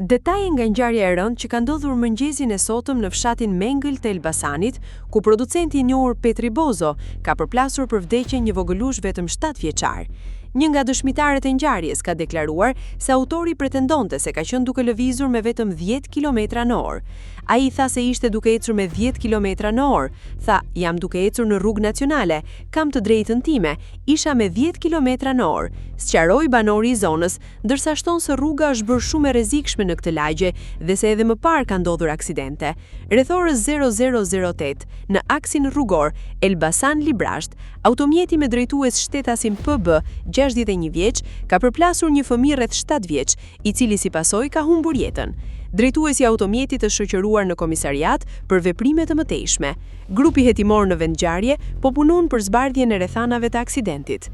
Detaje nga ngjarja e rëndë që ka ndodhur mëngjesin e sotëm në fshatin Mengël të Elbasanit, ku producenti i njohur Petri Bozo ka përplasur për vdekjen një vogëlush vetëm 7 vjeçar. Një nga dëshmitarët e ngjarjes ka deklaruar se autori pretendonte se ka qenë duke lëvizur me vetëm 10 km/h. Ai tha se ishte duke ecur me 10 km/h. Tha, jam duke ecur në rrugë nacionale, kam të drejtën time, isha me 10 km/h. Sqaroi banori i zonës, ndërsa shton se rruga është bërë shumë e rrezikshme në këtë lagje dhe se edhe më parë ka ndodhur aksidente. Rreth orës 00:08 në aksin rrugor Elbasan-Librasht, automjeti me drejtues shtetasin PB 61 vjeç ka përplasur një fëmijë rreth 7 vjeç, i cili si pasojë ka humbur jetën. Drejtuesi i automjetit është shoqëruar në komisariat për veprime të mëtejshme. Grupi hetimor në vend ngjarje po punon për zbardhjen e rrethanave të aksidentit.